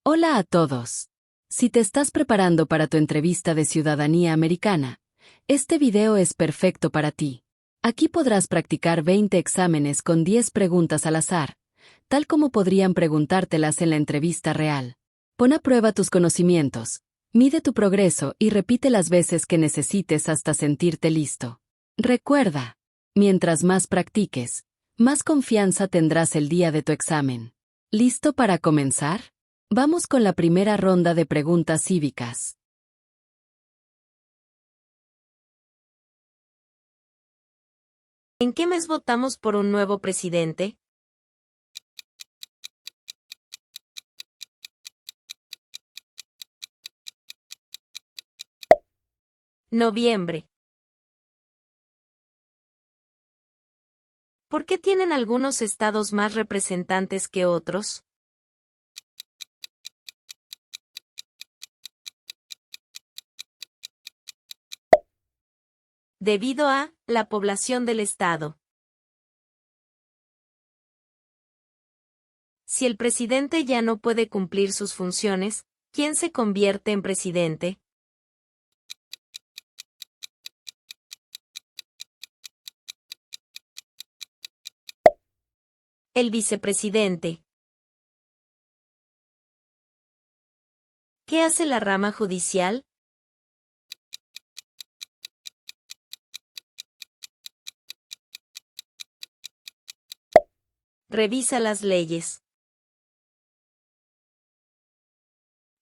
Hola a todos. Si te estás preparando para tu entrevista de ciudadanía americana, este video es perfecto para ti. Aquí podrás practicar 20 exámenes con 10 preguntas al azar, tal como podrían preguntártelas en la entrevista real. Pon a prueba tus conocimientos, mide tu progreso y repite las veces que necesites hasta sentirte listo. Recuerda, mientras más practiques, más confianza tendrás el día de tu examen. ¿Listo para comenzar? Vamos con la primera ronda de preguntas cívicas. ¿En qué mes votamos por un nuevo presidente? Noviembre. ¿Por qué tienen algunos estados más representantes que otros? Debido a la población del estado. Si el presidente ya no puede cumplir sus funciones, ¿quién se convierte en presidente? El vicepresidente. ¿Qué hace la rama judicial? Revisa las leyes.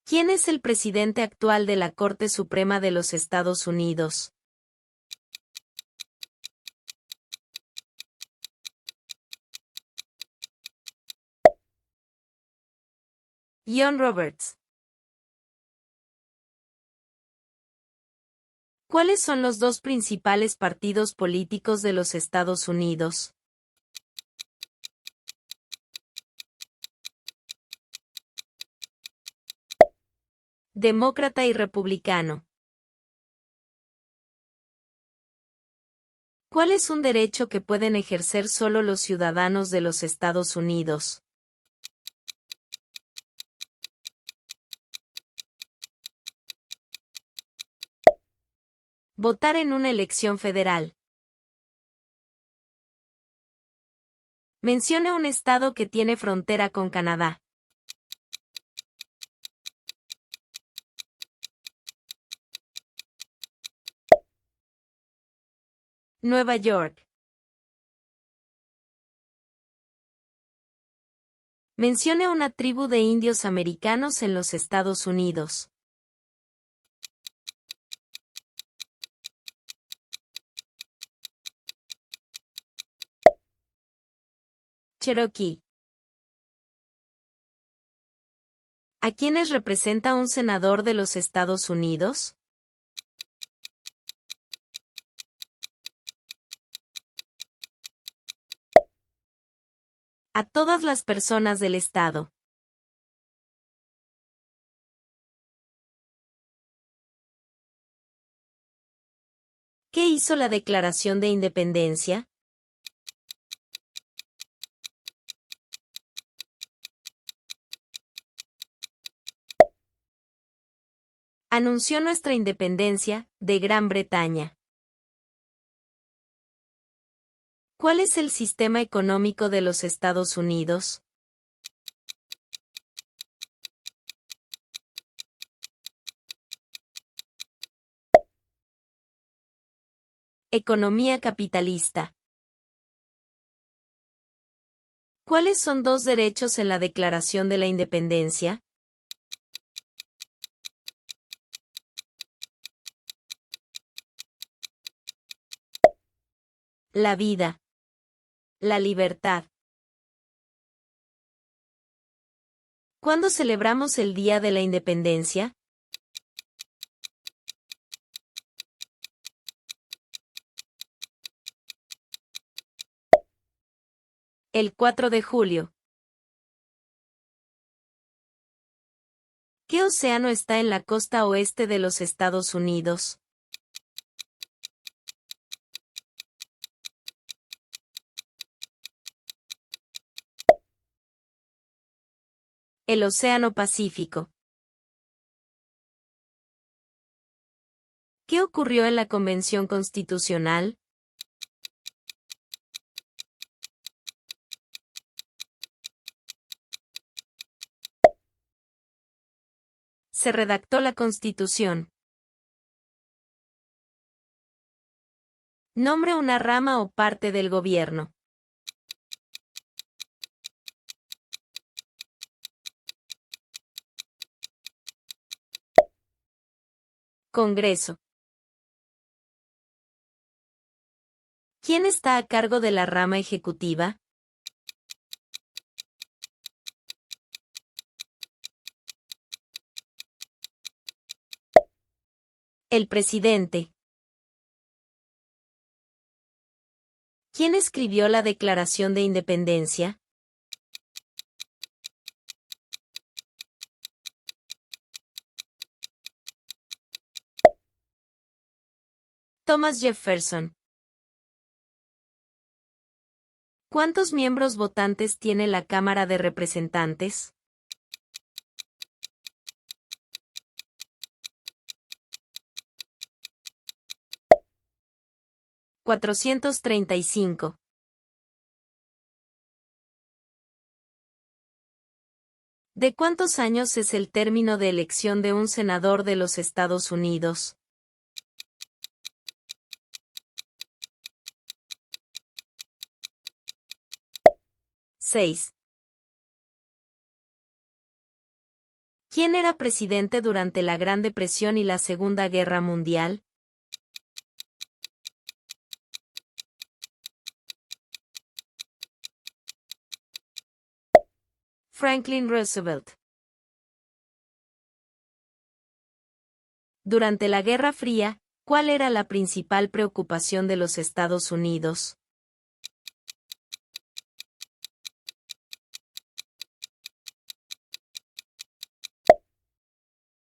¿Quién es el presidente actual de la Corte Suprema de los Estados Unidos? John Roberts. ¿Cuáles son los dos principales partidos políticos de los Estados Unidos? Demócrata y republicano. ¿Cuál es un derecho que pueden ejercer solo los ciudadanos de los Estados Unidos? Votar en una elección federal. Mencione un estado que tiene frontera con Canadá. Nueva York. Mencione una tribu de indios americanos en los Estados Unidos. Cherokee. ¿A quiénes representa un senador de los Estados Unidos? A todas las personas del estado. ¿Qué hizo la Declaración de Independencia? Anunció nuestra independencia de Gran Bretaña. ¿Cuál es el sistema económico de los Estados Unidos? Economía capitalista. ¿Cuáles son dos derechos en la Declaración de la Independencia? La vida. La libertad. ¿Cuándo celebramos el Día de la Independencia? El 4 de julio. ¿Qué océano está en la costa oeste de los Estados Unidos? El Océano Pacífico. ¿Qué ocurrió en la Convención Constitucional? Se redactó la Constitución. Nombre una rama o parte del gobierno. Congreso. ¿Quién está a cargo de la rama ejecutiva? El presidente. ¿Quién escribió la Declaración de Independencia? Thomas Jefferson. ¿Cuántos miembros votantes tiene la Cámara de Representantes? $435. ¿De cuántos años es el término de elección de un senador de los Estados Unidos? $6. ¿Quién era presidente durante la Gran Depresión y la Segunda Guerra Mundial? Franklin Roosevelt. Durante la Guerra Fría, ¿cuál era la principal preocupación de los Estados Unidos?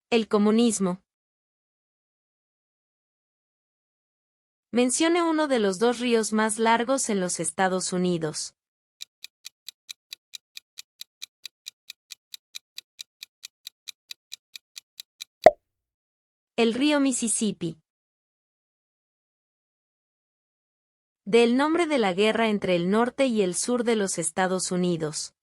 El comunismo. Mencione uno de los dos ríos más largos en los Estados Unidos. El río Mississippi. Del nombre de la guerra entre el norte y el sur de los Estados Unidos.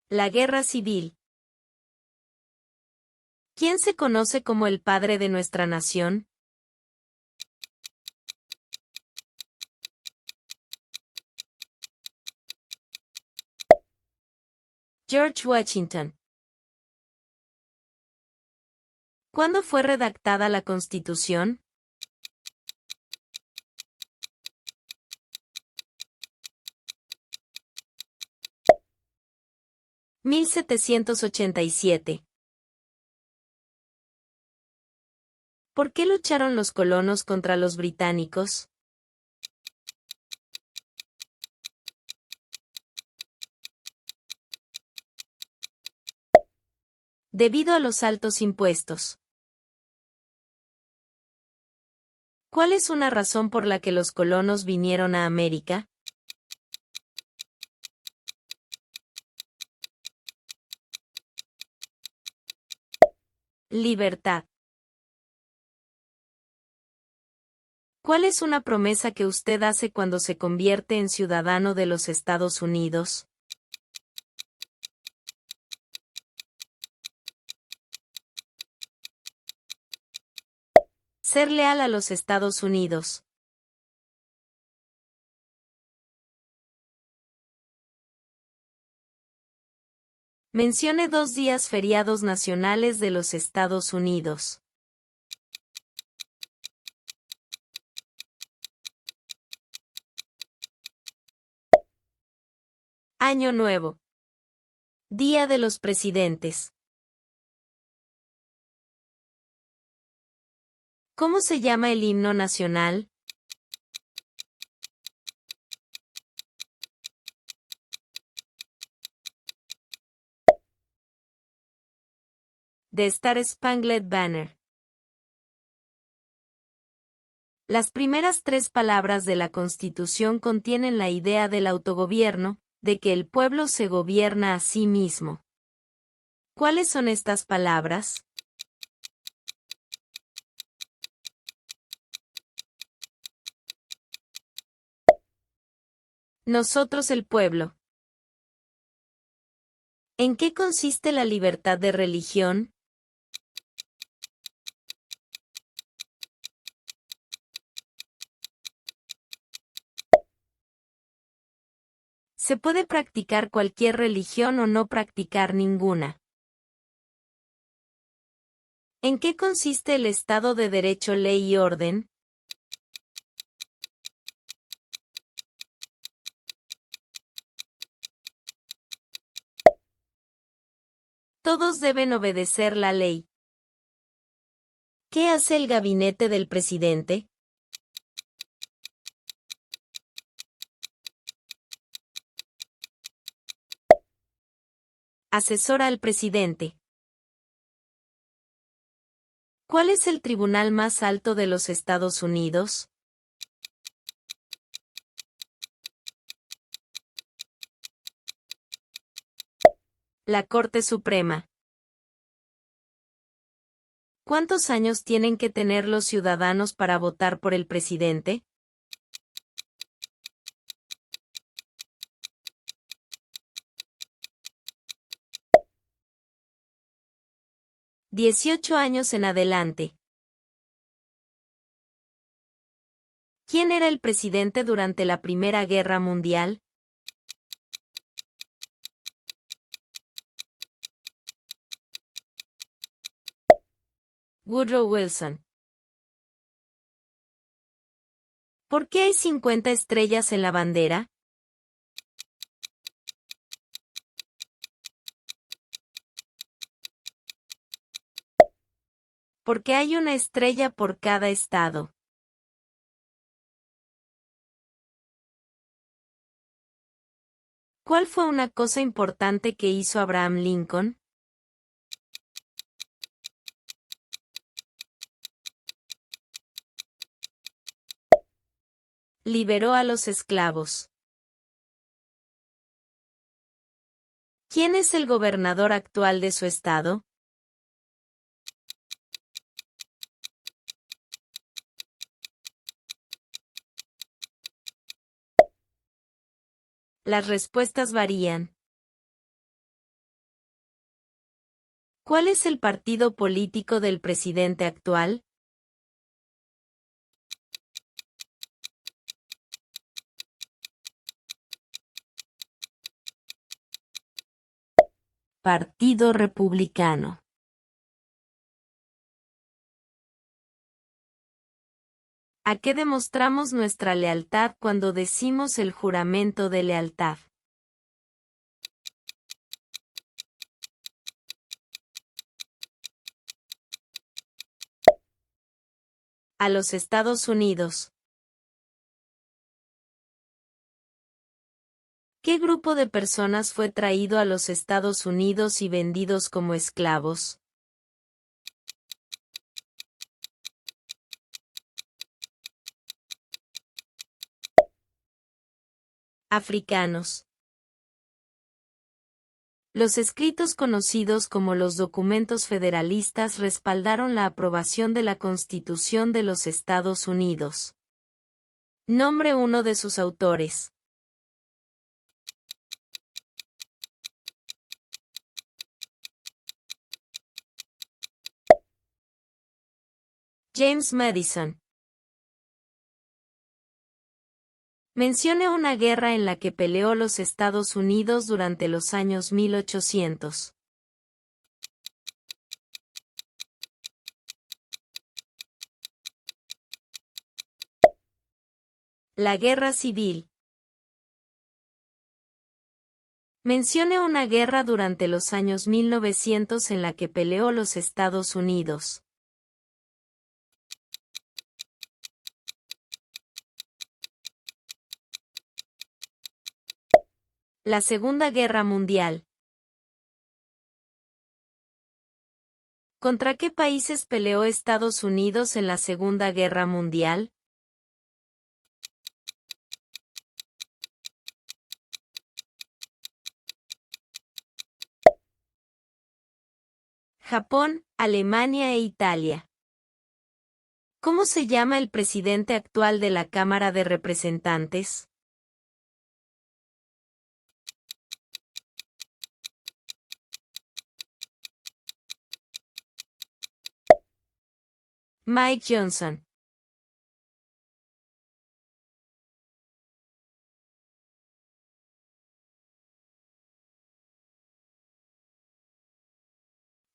La Guerra Civil. ¿Quién se conoce como el padre de nuestra nación? George Washington. ¿Cuándo fue redactada la Constitución? ¿1787? ¿Por qué lucharon los colonos contra los británicos? Debido a los altos impuestos. ¿Cuál es una razón por la que los colonos vinieron a América? Libertad. ¿Cuál es una promesa que usted hace cuando se convierte en ciudadano de los Estados Unidos? Ser leal a los Estados Unidos. Mencione 2 días feriados nacionales de los Estados Unidos. Año Nuevo. Día de los Presidentes. ¿Cómo se llama el himno nacional? The Star Spangled Banner. Las primeras 3 palabras de la Constitución contienen la idea del autogobierno, de que el pueblo se gobierna a sí mismo. ¿Cuáles son estas palabras? Nosotros el pueblo. ¿En qué consiste la libertad de religión? ¿Se puede practicar cualquier religión o no practicar ninguna? ¿En qué consiste el Estado de Derecho, ley y orden? Todos deben obedecer la ley. ¿Qué hace el gabinete del presidente? Asesora al presidente. ¿Cuál es el tribunal más alto de los Estados Unidos? La Corte Suprema. ¿Cuántos años tienen que tener los ciudadanos para votar por el presidente? ¿18 años en adelante? ¿Quién era el presidente durante la Primera Guerra Mundial? Woodrow Wilson. ¿Por qué hay 50 estrellas en la bandera? Porque hay una estrella por cada estado. ¿Cuál fue una cosa importante que hizo Abraham Lincoln? Liberó a los esclavos. ¿Quién es el gobernador actual de su estado? Las respuestas varían. ¿Cuál es el partido político del presidente actual? Partido Republicano. ¿A qué demostramos nuestra lealtad cuando decimos el juramento de lealtad? A los Estados Unidos. ¿Qué grupo de personas fue traído a los Estados Unidos y vendidos como esclavos? Africanos. Los escritos conocidos como los documentos federalistas respaldaron la aprobación de la Constitución de los Estados Unidos. Nombre uno de sus autores. James Madison. Mencione una guerra en la que peleó los Estados Unidos durante los años 1800. La Guerra Civil. Mencione una guerra durante los años 1900 en la que peleó los Estados Unidos. La Segunda Guerra Mundial. ¿Contra qué países peleó Estados Unidos en la Segunda Guerra Mundial? Japón, Alemania e Italia. ¿Cómo se llama el presidente actual de la Cámara de Representantes? Mike Johnson.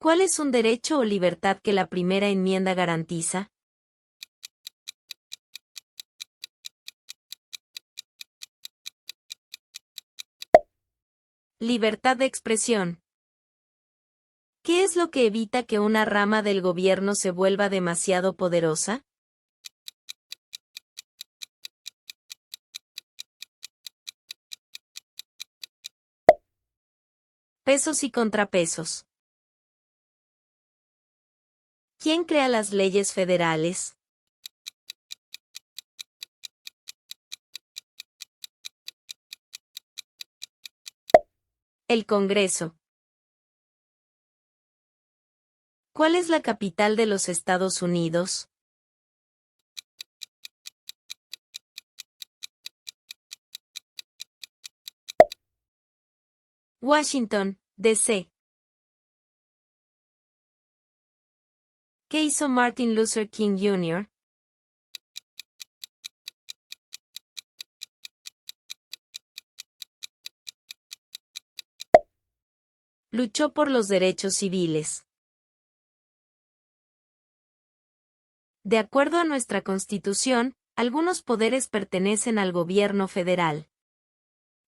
¿Cuál es un derecho o libertad que la primera enmienda garantiza? Libertad de expresión. ¿Qué es lo que evita que una rama del gobierno se vuelva demasiado poderosa? Pesos y contrapesos. ¿Quién crea las leyes federales? El Congreso. ¿Cuál es la capital de los Estados Unidos? Washington, D.C. ¿Qué hizo Martin Luther King Jr.? Luchó por los derechos civiles. De acuerdo a nuestra Constitución, algunos poderes pertenecen al gobierno federal.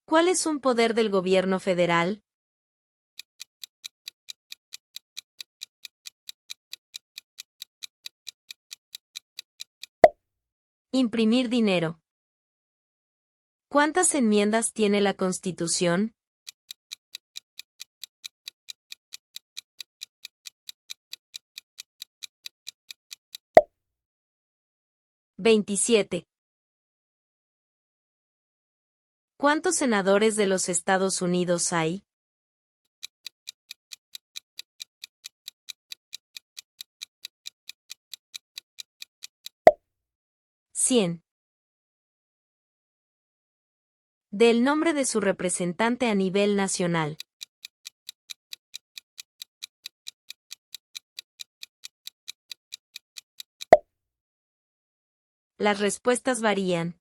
¿Cuál es un poder del gobierno federal? Imprimir dinero. ¿Cuántas enmiendas tiene la Constitución? ¿27? ¿Cuántos senadores de los Estados Unidos hay? ¿100? Del nombre de su representante a nivel nacional. Las respuestas varían.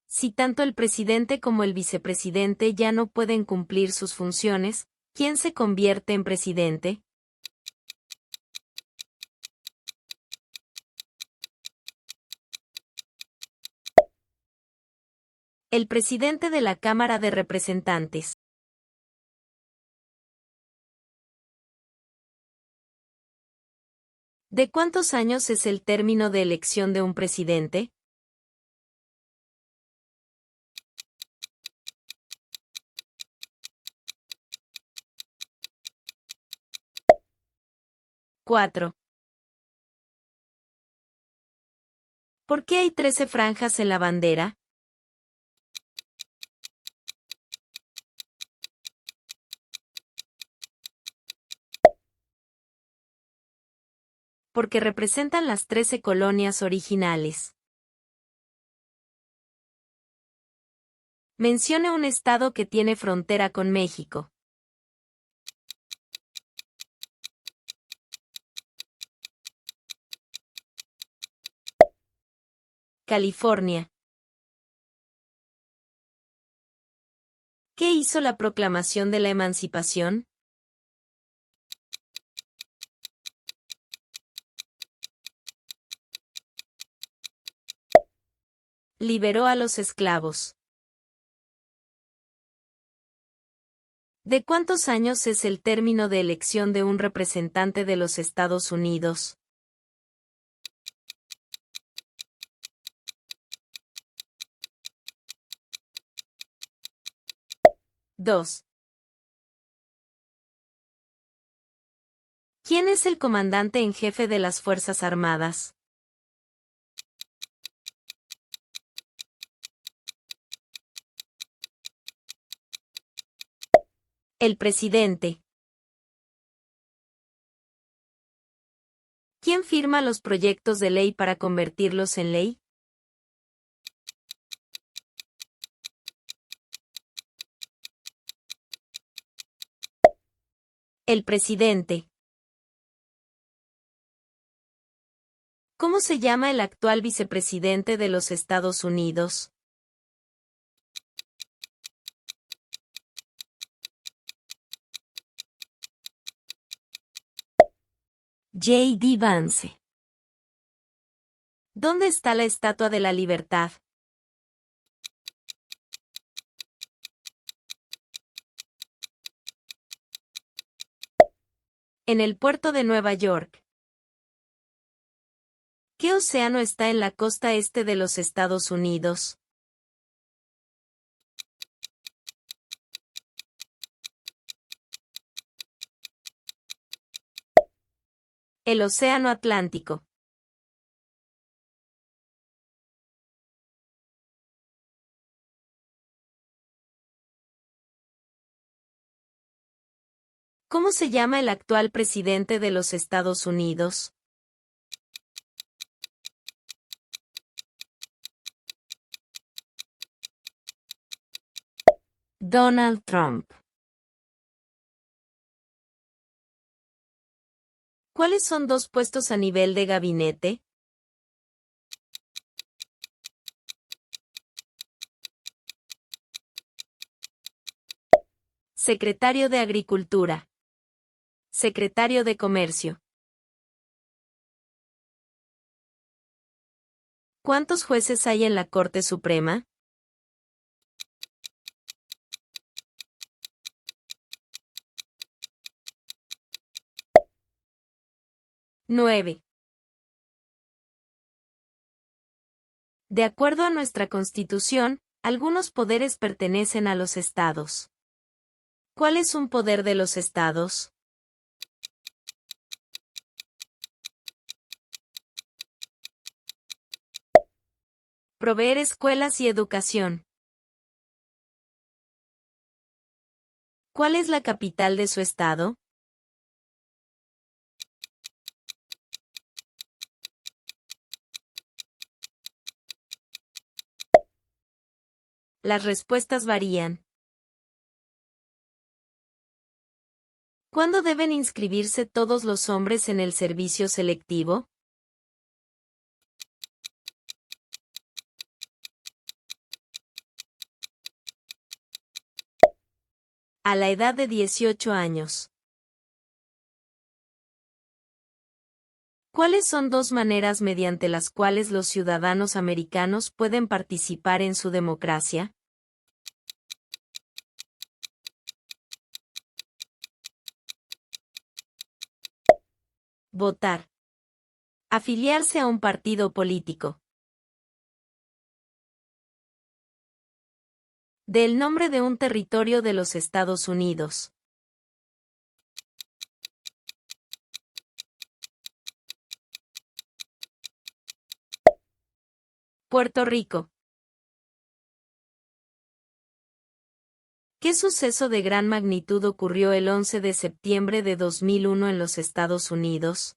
Si tanto el presidente como el vicepresidente ya no pueden cumplir sus funciones, ¿quién se convierte en presidente? El presidente de la Cámara de Representantes. ¿De cuántos años es el término de elección de un presidente? ¿4? ¿Por qué hay 13 franjas en la bandera? Porque representan las 13 colonias originales. Mencione un estado que tiene frontera con México. California. ¿Qué hizo la Proclamación de la Emancipación? Liberó a los esclavos. ¿De cuántos años es el término de elección de un representante de los Estados Unidos? ¿2? ¿Quién es el comandante en jefe de las Fuerzas Armadas? El presidente. ¿Quién firma los proyectos de ley para convertirlos en ley? El presidente. ¿Cómo se llama el actual vicepresidente de los Estados Unidos? J.D. Vance. ¿Dónde está la Estatua de la Libertad? En el puerto de Nueva York. ¿Qué océano está en la costa este de los Estados Unidos? El Océano Atlántico. ¿Cómo se llama el actual presidente de los Estados Unidos? Donald Trump. ¿Cuáles son dos puestos a nivel de gabinete? Secretario de Agricultura. Secretario de Comercio. ¿Cuántos jueces hay en la Corte Suprema? 9. De acuerdo a nuestra Constitución, algunos poderes pertenecen a los estados. ¿Cuál es un poder de los estados? Proveer escuelas y educación. ¿Cuál es la capital de su estado? Las respuestas varían. ¿Cuándo deben inscribirse todos los hombres en el servicio selectivo? A la edad de 18 años. ¿Cuáles son dos maneras mediante las cuales los ciudadanos americanos pueden participar en su democracia? Votar. Afiliarse a un partido político. Del nombre de un territorio de los Estados Unidos. Puerto Rico. ¿Qué suceso de gran magnitud ocurrió el 11 de septiembre de 2001 en los Estados Unidos?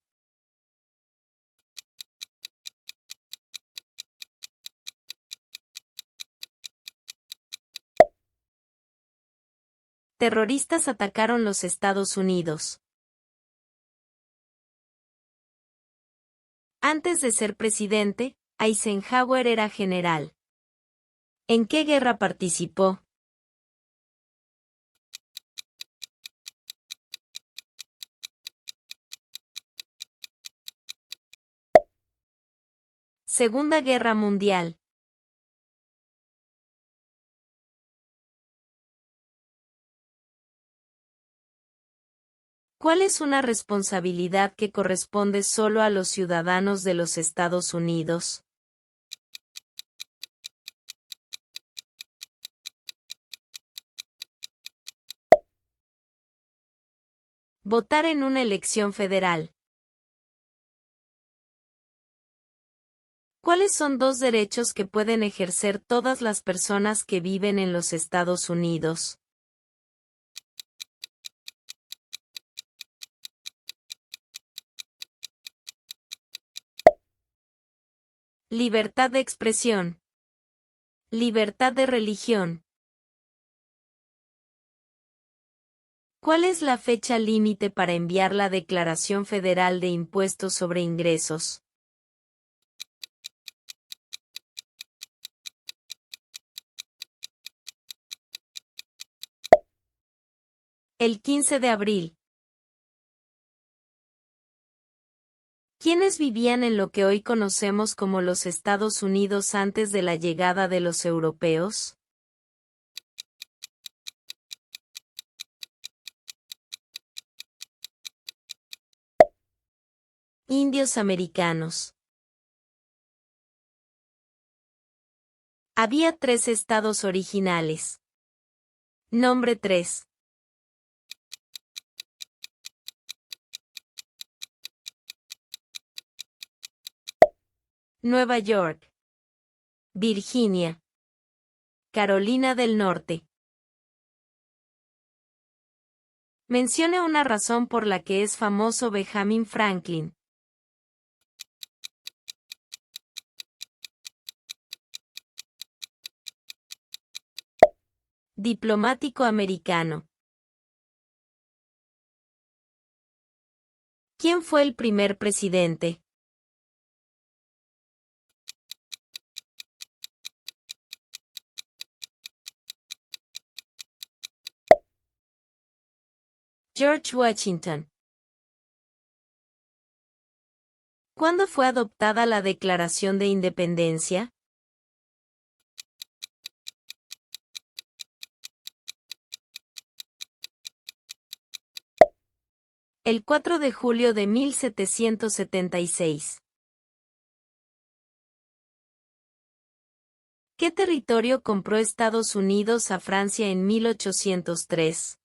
Terroristas atacaron los Estados Unidos. Antes de ser presidente, Eisenhower era general. ¿En qué guerra participó? Segunda Guerra Mundial. ¿Cuál es una responsabilidad que corresponde solo a los ciudadanos de los Estados Unidos? Votar en una elección federal. ¿Cuáles son dos derechos que pueden ejercer todas las personas que viven en los Estados Unidos? Libertad de expresión. Libertad de religión. ¿Cuál es la fecha límite para enviar la Declaración Federal de Impuestos sobre Ingresos? El 15 de abril. ¿Quiénes vivían en lo que hoy conocemos como los Estados Unidos antes de la llegada de los europeos? Indios americanos. Había 3 estados originales. Nombre 3. Nueva York, Virginia, Carolina del Norte. Mencione una razón por la que es famoso Benjamin Franklin. Diplomático americano. ¿Quién fue el primer presidente? George Washington. ¿Cuándo fue adoptada la Declaración de Independencia? El 4 de julio de 1776. ¿Qué territorio compró Estados Unidos a Francia en 1803?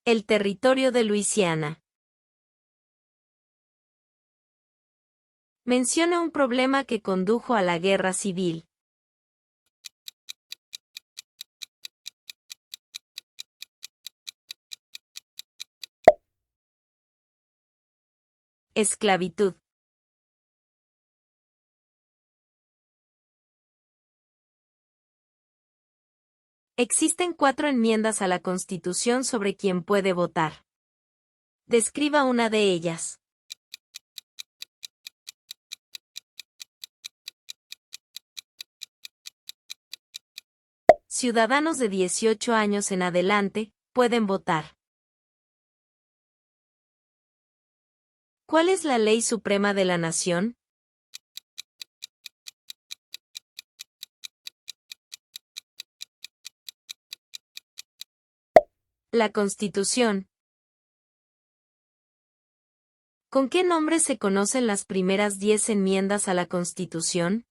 El territorio de Luisiana. Menciona un problema que condujo a la guerra civil. Esclavitud. Existen 4 enmiendas a la Constitución sobre quién puede votar. Describa una de ellas. Ciudadanos de 18 años en adelante pueden votar. ¿Cuál es la ley suprema de la nación? La Constitución. ¿Con qué nombre se conocen las primeras 10 enmiendas a la Constitución?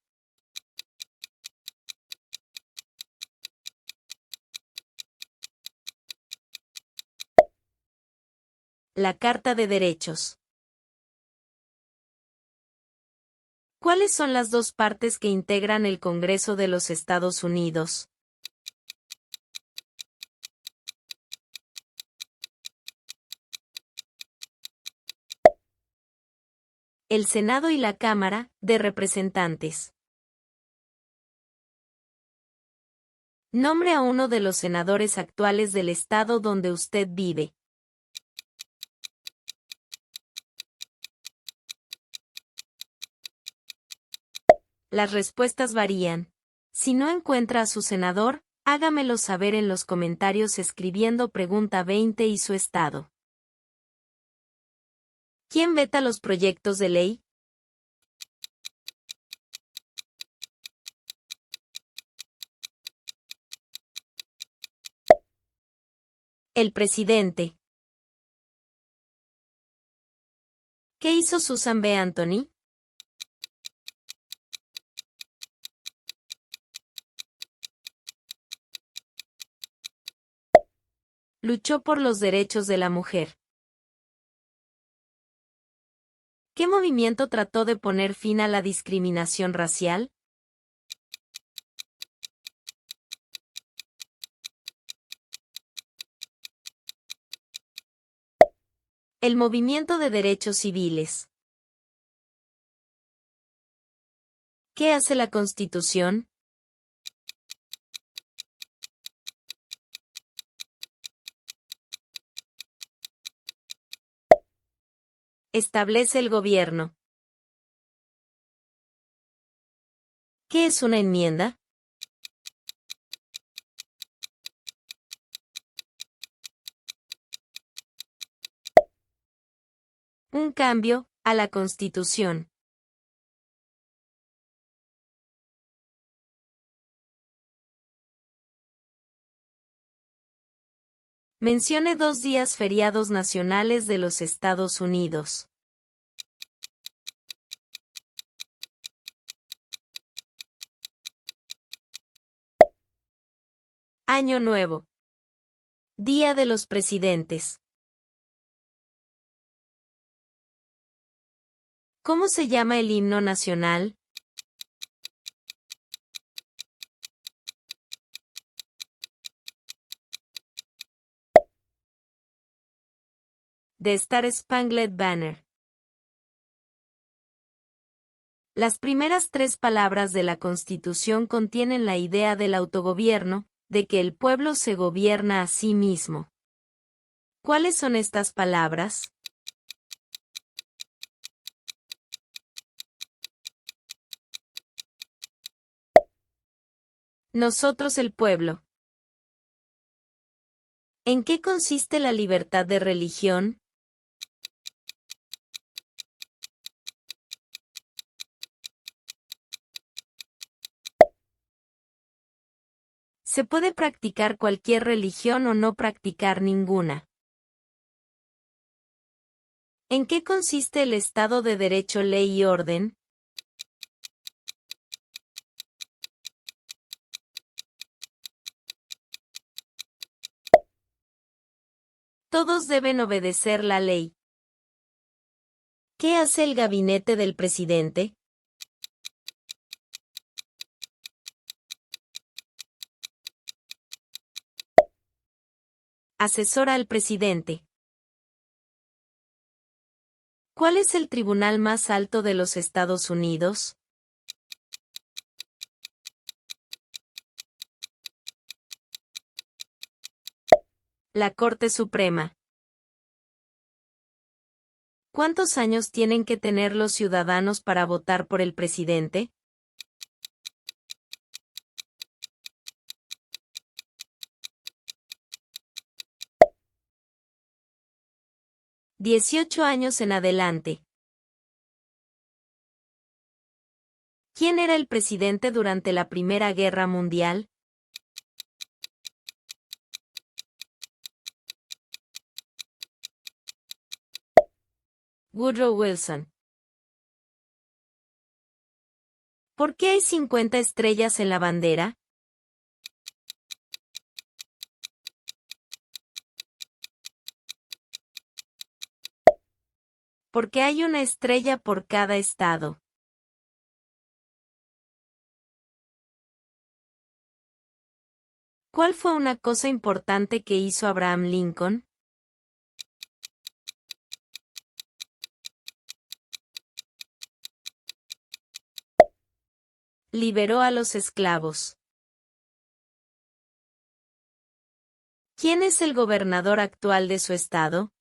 La Carta de Derechos. ¿Cuáles son las 2 partes que integran el Congreso de los Estados Unidos? El Senado y la Cámara de Representantes. Nombre a uno de los senadores actuales del estado donde usted vive. Las respuestas varían. Si no encuentra a su senador, hágamelo saber en los comentarios escribiendo pregunta 20 y su estado. ¿Quién veta los proyectos de ley? El presidente. ¿Qué hizo Susan B. Anthony? Luchó por los derechos de la mujer. ¿Qué movimiento trató de poner fin a la discriminación racial? El movimiento de derechos civiles. ¿Qué hace la Constitución? Establece el gobierno. ¿Qué es una enmienda? Un cambio a la Constitución. Mencione 2 días feriados nacionales de los Estados Unidos. Año Nuevo. Día de los Presidentes. ¿Cómo se llama el himno nacional? The Star Spangled Banner. Las primeras 3 palabras de la Constitución contienen la idea del autogobierno, de que el pueblo se gobierna a sí mismo. ¿Cuáles son estas palabras? Nosotros el pueblo. ¿En qué consiste la libertad de religión? Se puede practicar cualquier religión o no practicar ninguna. ¿En qué consiste el Estado de Derecho, ley y orden? Todos deben obedecer la ley. ¿Qué hace el gabinete del presidente? Asesora al presidente. ¿Cuál es el tribunal más alto de los Estados Unidos? La Corte Suprema. ¿Cuántos años tienen que tener los ciudadanos para votar por el presidente? $18 años en adelante. ¿Quién era el presidente durante la Primera Guerra Mundial? Woodrow Wilson. ¿Por qué hay 50 estrellas en la bandera? Porque hay una estrella por cada estado. ¿Cuál fue una cosa importante que hizo Abraham Lincoln? Liberó a los esclavos. ¿Quién es el gobernador actual de su estado?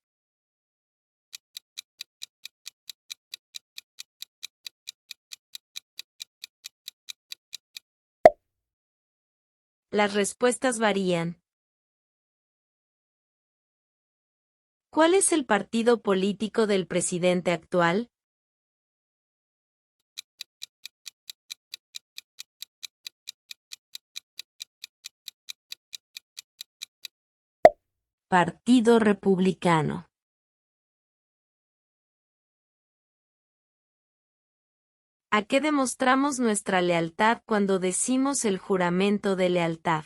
Las respuestas varían. ¿Cuál es el partido político del presidente actual? Partido Republicano. ¿A qué demostramos nuestra lealtad cuando decimos el juramento de lealtad?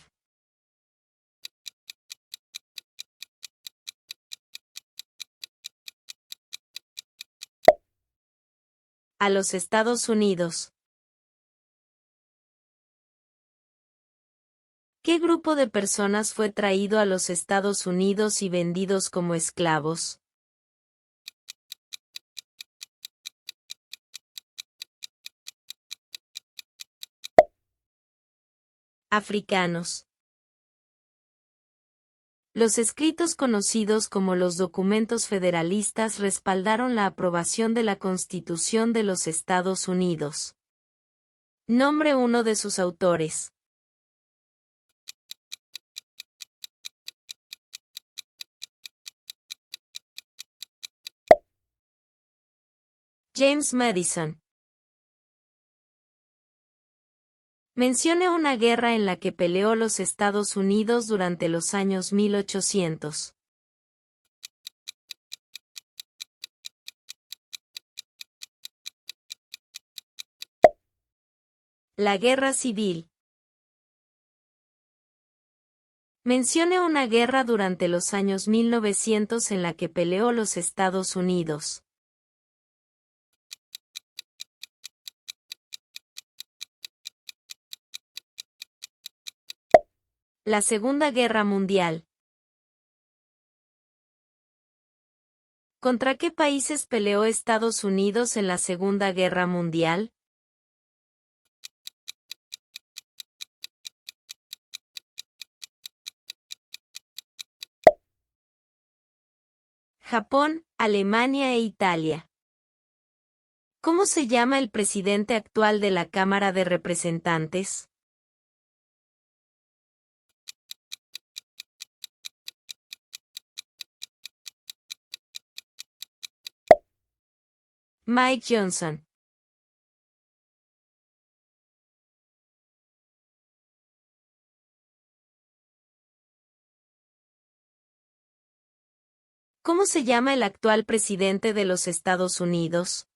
A los Estados Unidos. ¿Qué grupo de personas fue traído a los Estados Unidos y vendidos como esclavos? Africanos. Los escritos conocidos como los documentos federalistas respaldaron la aprobación de la Constitución de los Estados Unidos. Nombre uno de sus autores. James Madison. Mencione una guerra en la que peleó los Estados Unidos durante los años 1800. La Guerra Civil. Mencione una guerra durante los años 1900 en la que peleó los Estados Unidos. La Segunda Guerra Mundial. ¿Contra qué países peleó Estados Unidos en la Segunda Guerra Mundial? Japón, Alemania e Italia. ¿Cómo se llama el presidente actual de la Cámara de Representantes? Mike Johnson. ¿Cómo se llama el actual presidente de los Estados Unidos?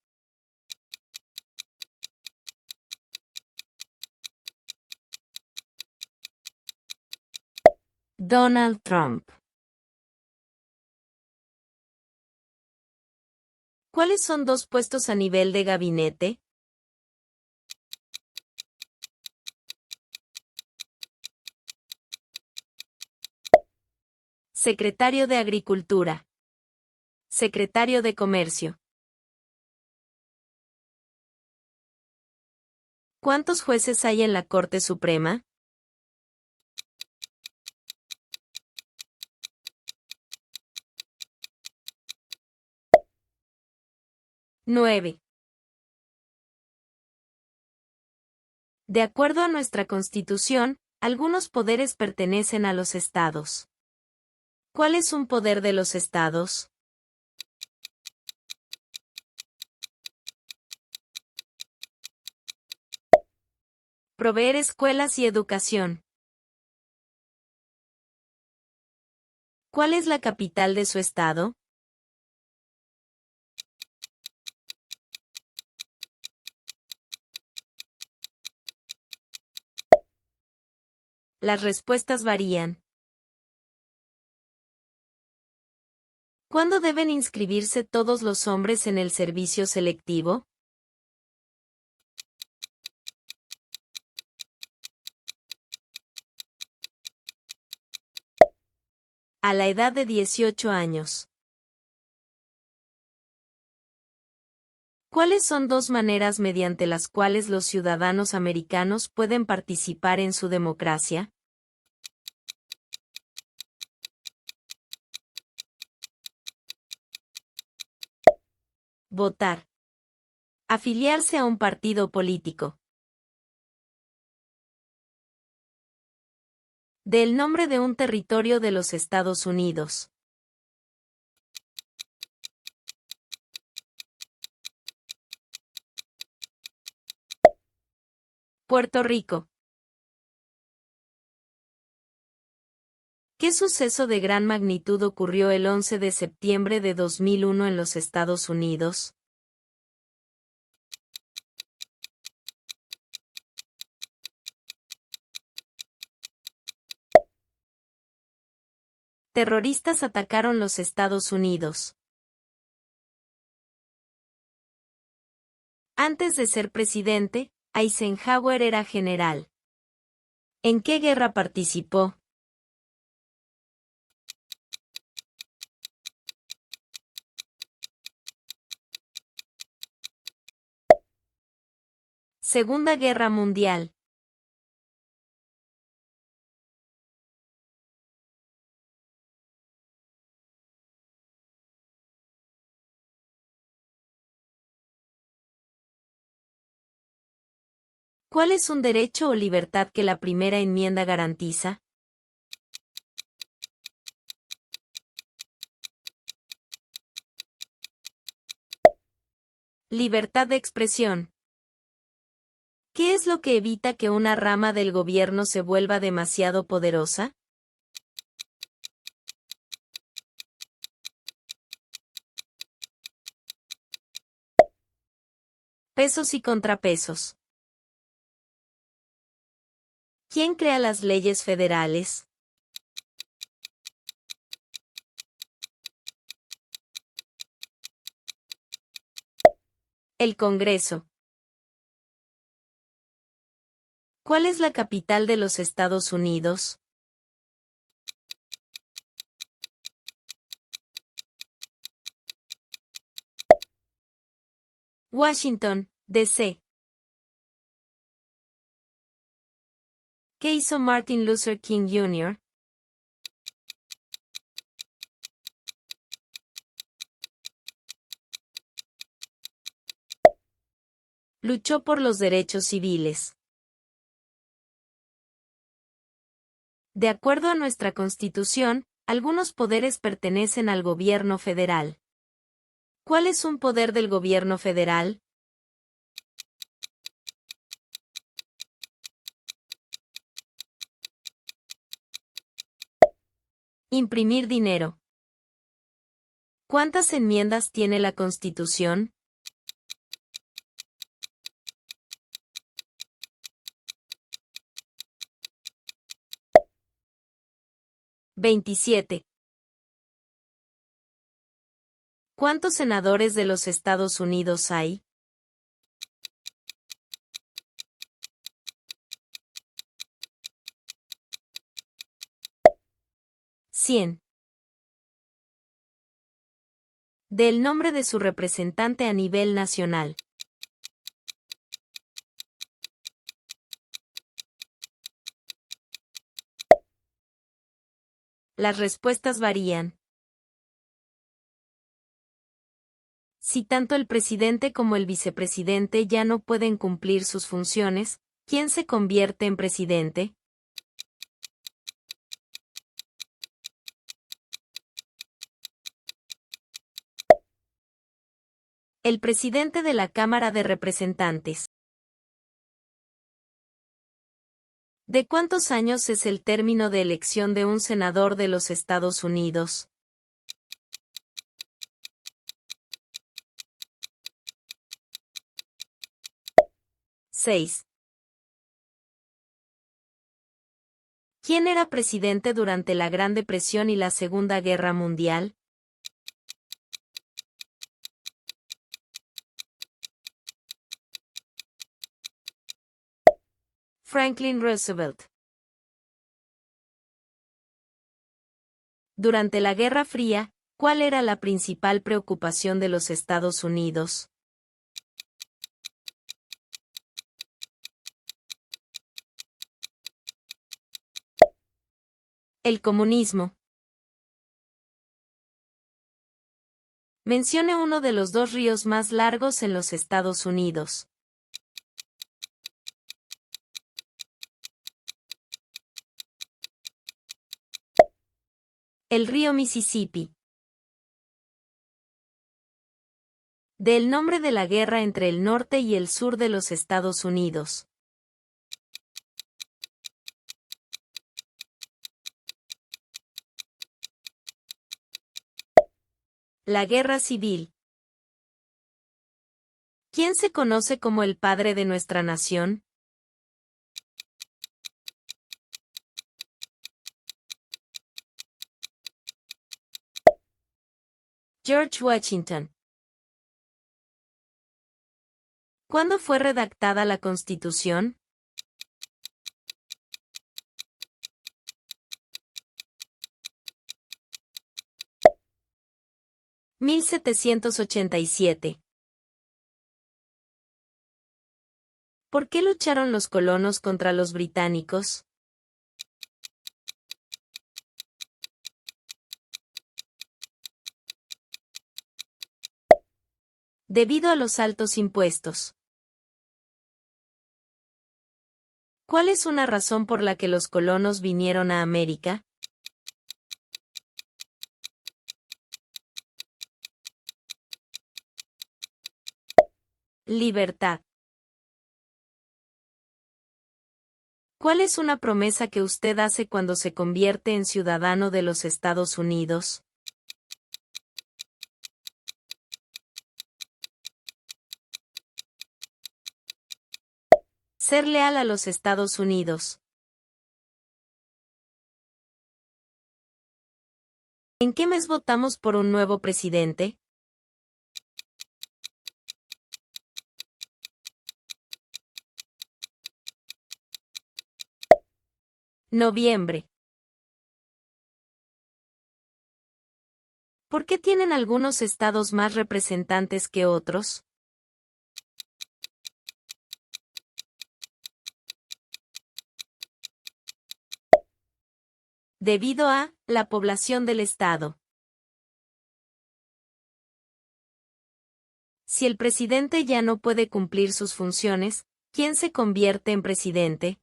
Donald Trump. ¿Cuáles son dos puestos a nivel de gabinete? Secretario de Agricultura. Secretario de Comercio. ¿Cuántos jueces hay en la Corte Suprema? Nueve. De acuerdo a nuestra Constitución, algunos poderes pertenecen a los estados. ¿Cuál es un poder de los estados? Proveer escuelas y educación. ¿Cuál es la capital de su estado? Las respuestas varían. ¿Cuándo deben inscribirse todos los hombres en el servicio selectivo? A la edad de 18 años. ¿Cuáles son dos maneras mediante las cuales los ciudadanos americanos pueden participar en su democracia? Votar. Afiliarse a un partido político. Del nombre de un territorio de los Estados Unidos. Puerto Rico. ¿Qué suceso de gran magnitud ocurrió el 11 de septiembre de 2001 en los Estados Unidos? Terroristas atacaron los Estados Unidos. Antes de ser presidente, Eisenhower era general. ¿En qué guerra participó? Segunda Guerra Mundial. ¿Cuál es un derecho o libertad que la primera enmienda garantiza? Libertad de expresión. ¿Qué es lo que evita que una rama del gobierno se vuelva demasiado poderosa? Pesos y contrapesos. ¿Quién crea las leyes federales? El Congreso. ¿Cuál es la capital de los Estados Unidos? Washington, D.C. ¿Qué hizo Martin Luther King Jr.? Luchó por los derechos civiles. De acuerdo a nuestra Constitución, algunos poderes pertenecen al gobierno federal. ¿Cuál es un poder del gobierno federal? Imprimir dinero. ¿Cuántas enmiendas tiene la Constitución? 27. ¿Cuántos senadores de los Estados Unidos hay? 100. Del nombre de su representante a nivel nacional. Las respuestas varían. Si tanto el presidente como el vicepresidente ya no pueden cumplir sus funciones, ¿quién se convierte en presidente? El presidente de la Cámara de Representantes. ¿De cuántos años es el término de elección de un senador de los Estados Unidos? 6. ¿Quién era presidente durante la Gran Depresión y la Segunda Guerra Mundial? Franklin Roosevelt. Durante la Guerra Fría, ¿cuál era la principal preocupación de los Estados Unidos? El comunismo. Mencione uno de los dos ríos más largos en los Estados Unidos. El río Mississippi. Del nombre de la guerra entre el norte y el sur de los Estados Unidos. La Guerra Civil. ¿Quién se conoce como el padre de nuestra nación? George Washington. ¿Cuándo fue redactada la Constitución? 1787. ¿Por qué lucharon los colonos contra los británicos? Debido a los altos impuestos. ¿Cuál es una razón por la que los colonos vinieron a América? Libertad. ¿Cuál es una promesa que usted hace cuando se convierte en ciudadano de los Estados Unidos? Ser leal a los Estados Unidos. ¿En qué mes votamos por un nuevo presidente? Noviembre. ¿Por qué tienen algunos estados más representantes que otros? Debido a la población del estado. Si el presidente ya no puede cumplir sus funciones, ¿quién se convierte en presidente?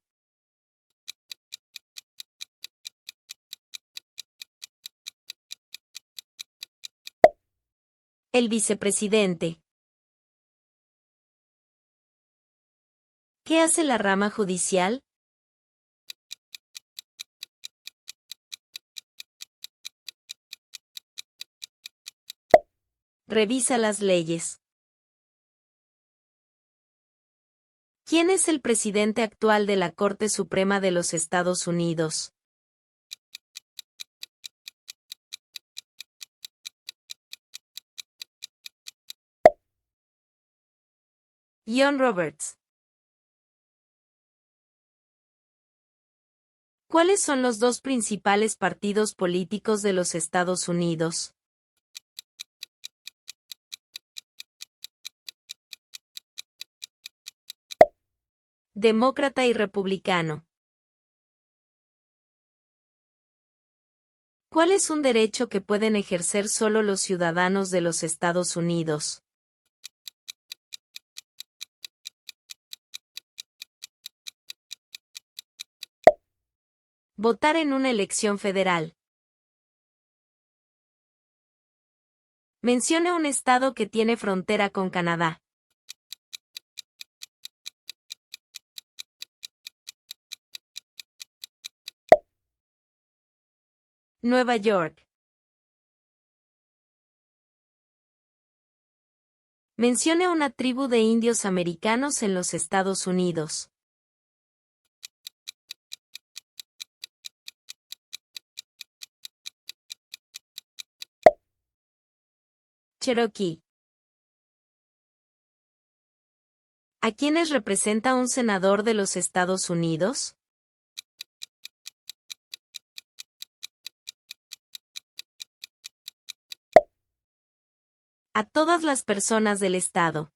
El vicepresidente. ¿Qué hace la rama judicial? Revisa las leyes. ¿Quién es el presidente actual de la Corte Suprema de los Estados Unidos? John Roberts. ¿Cuáles son los dos principales partidos políticos de los Estados Unidos? Demócrata y republicano. ¿Cuál es un derecho que pueden ejercer solo los ciudadanos de los Estados Unidos? Votar en una elección federal. Mencione un estado que tiene frontera con Canadá. Nueva York. Mencione una tribu de indios americanos en los Estados Unidos. Cherokee. ¿A quiénes representa un senador de los Estados Unidos? A todas las personas del estado.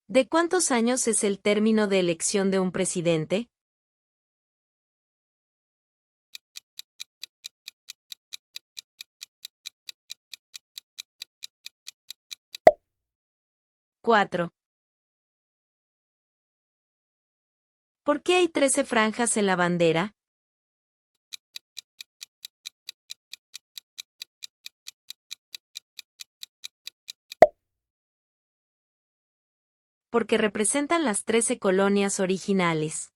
¿De cuántos años es el término de elección de un presidente? Cuatro. ¿Por qué hay 13 franjas en la bandera? Porque representan las 13 colonias originales.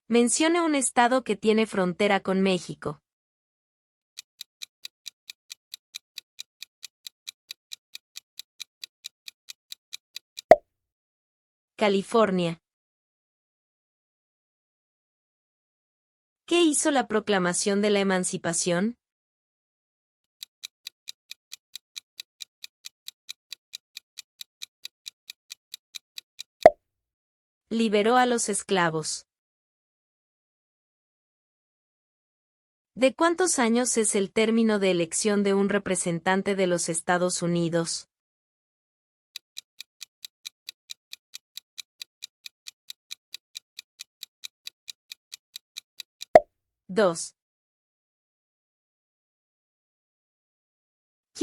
Mencione un estado que tiene frontera con México. California. ¿Qué hizo la Proclamación de la Emancipación? Liberó a los esclavos. ¿De cuántos años es el término de elección de un representante de los Estados Unidos? Dos.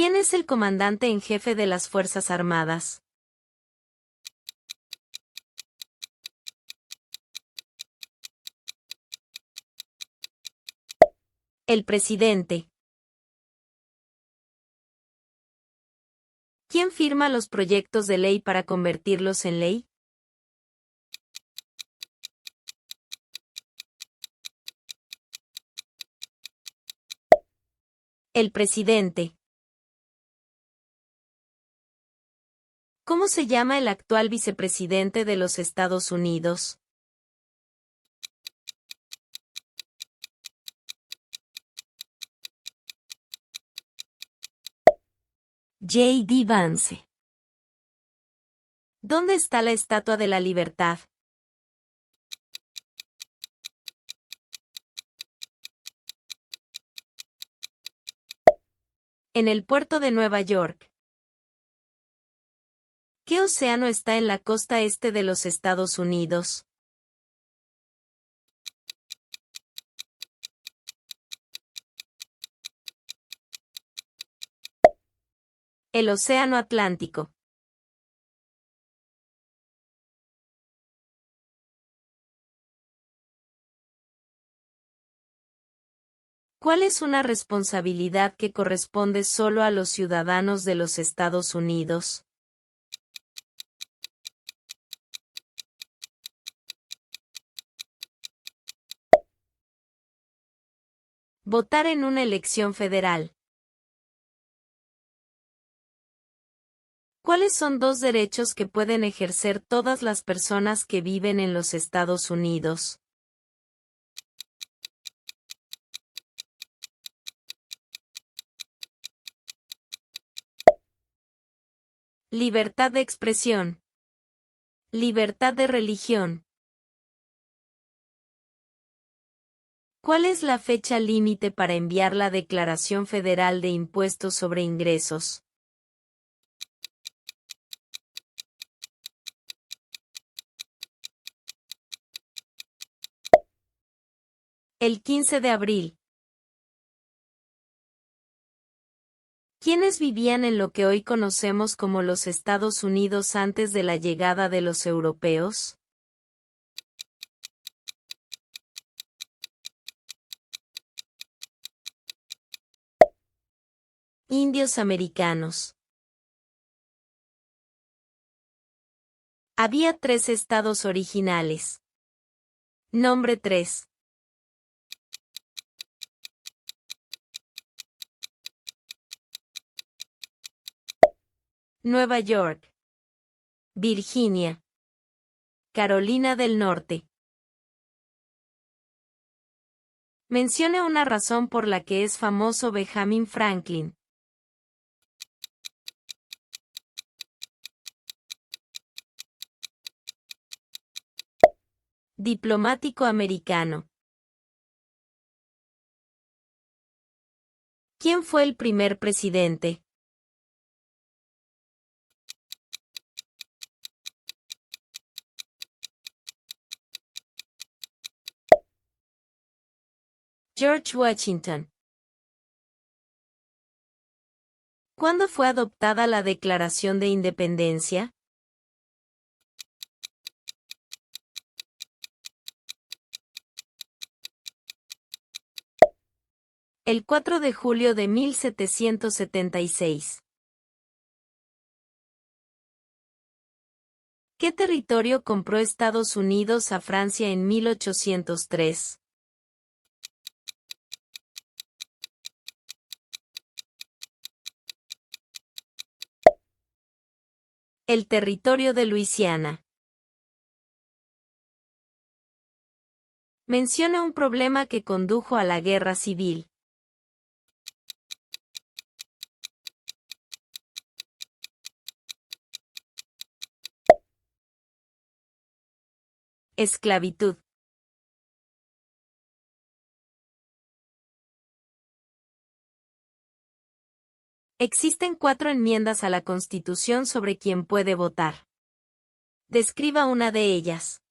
¿Quién es el comandante en jefe de las Fuerzas Armadas? El presidente. ¿Quién firma los proyectos de ley para convertirlos en ley? El presidente. ¿Cómo se llama el actual vicepresidente de los Estados Unidos? J.D. Vance. ¿Dónde está la Estatua de la Libertad? En el puerto de Nueva York. ¿Qué océano está en la costa este de los Estados Unidos? El Océano Atlántico. ¿Cuál es una responsabilidad que corresponde solo a los ciudadanos de los Estados Unidos? Votar en una elección federal. ¿Cuáles son dos derechos que pueden ejercer todas las personas que viven en los Estados Unidos? Libertad de expresión. Libertad de religión. ¿Cuál es la fecha límite para enviar la Declaración Federal de Impuestos sobre Ingresos? El 15 de abril. ¿Quiénes vivían en lo que hoy conocemos como los Estados Unidos antes de la llegada de los europeos? Indios americanos. Había 3 estados originales. Nombre 3. Nueva York. Virginia. Carolina del Norte. Mencione una razón por la que es famoso Benjamin Franklin. Diplomático americano. ¿Quién fue el primer presidente? George Washington. ¿Cuándo fue adoptada la Declaración de Independencia? El 4 de julio de 1776. ¿Qué territorio compró Estados Unidos a Francia en 1803? El territorio de Luisiana. Menciona un problema que condujo a la guerra civil. Esclavitud. Existen 4 enmiendas a la Constitución sobre quién puede votar. Describa una de ellas.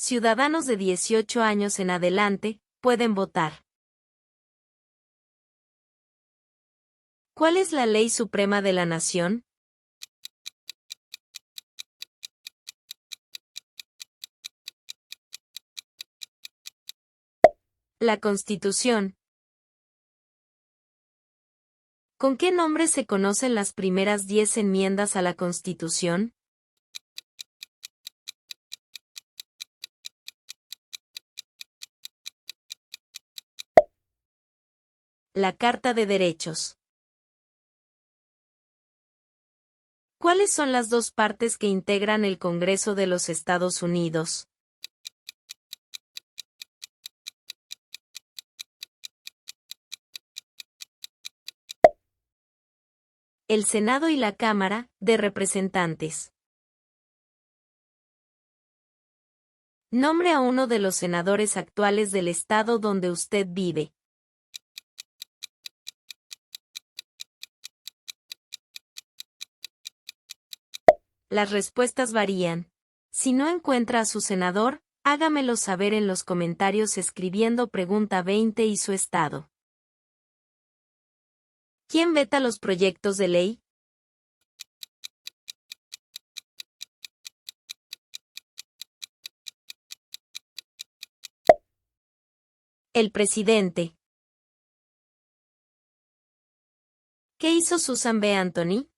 Ciudadanos de 18 años en adelante pueden votar. ¿Cuál es la ley suprema de la nación? La Constitución. ¿Con qué nombre se conocen las primeras 10 enmiendas a la Constitución? La Carta de Derechos. ¿Cuáles son las dos partes que integran el Congreso de los Estados Unidos? El Senado y la Cámara de Representantes. Nombre a uno de los senadores actuales del estado donde usted vive. Las respuestas varían. Si no encuentra a su senador, hágamelo saber en los comentarios escribiendo pregunta 20 y su estado. ¿Quién veta los proyectos de ley? El presidente. ¿Qué hizo Susan B. Anthony?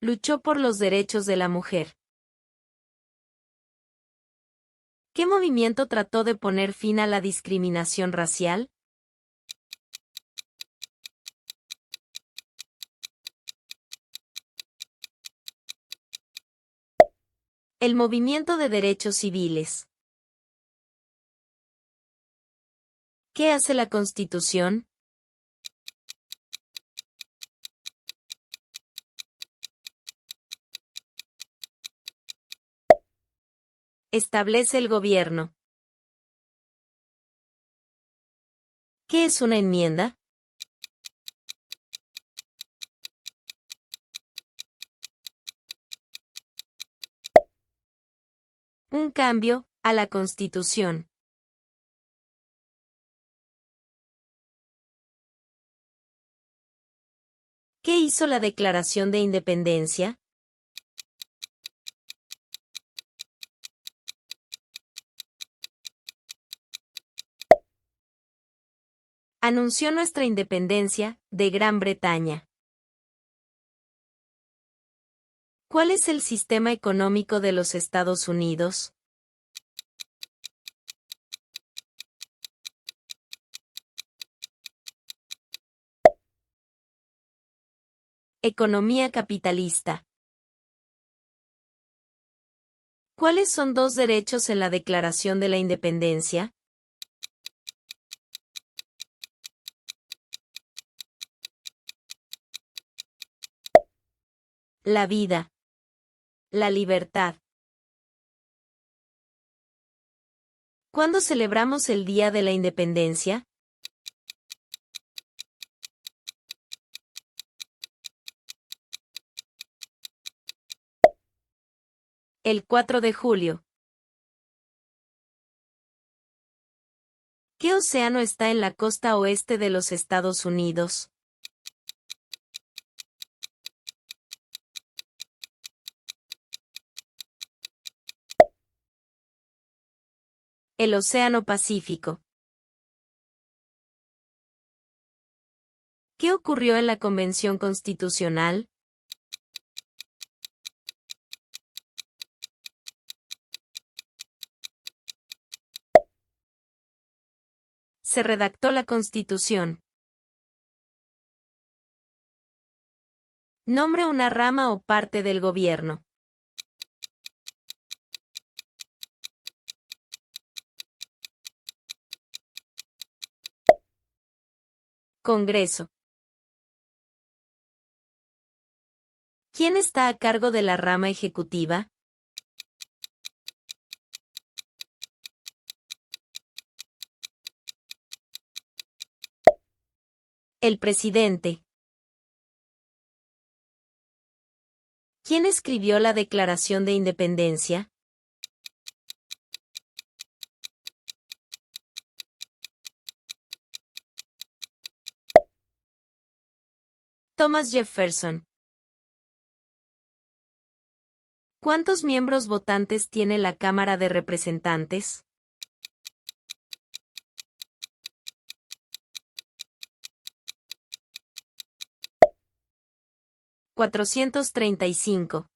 Luchó por los derechos de la mujer. ¿Qué movimiento trató de poner fin a la discriminación racial? El movimiento de derechos civiles. ¿Qué hace la Constitución? Establece el gobierno. ¿Qué es una enmienda? Un cambio a la Constitución. ¿Qué hizo la Declaración de Independencia? Anunció nuestra independencia de Gran Bretaña. ¿Cuál es el sistema económico de los Estados Unidos? Economía capitalista. ¿Cuáles son dos derechos en la Declaración de la Independencia? La vida. La libertad. ¿Cuándo celebramos el Día de la Independencia? El 4 de julio. ¿Qué océano está en la costa oeste de los Estados Unidos? El Océano Pacífico. ¿Qué ocurrió en la Convención Constitucional? Se redactó la Constitución. Nombre una rama o parte del gobierno. Congreso. ¿Quién está a cargo de la rama ejecutiva? El presidente. ¿Quién escribió la Declaración de Independencia? Thomas Jefferson. ¿Cuántos miembros votantes tiene la Cámara de Representantes? 435.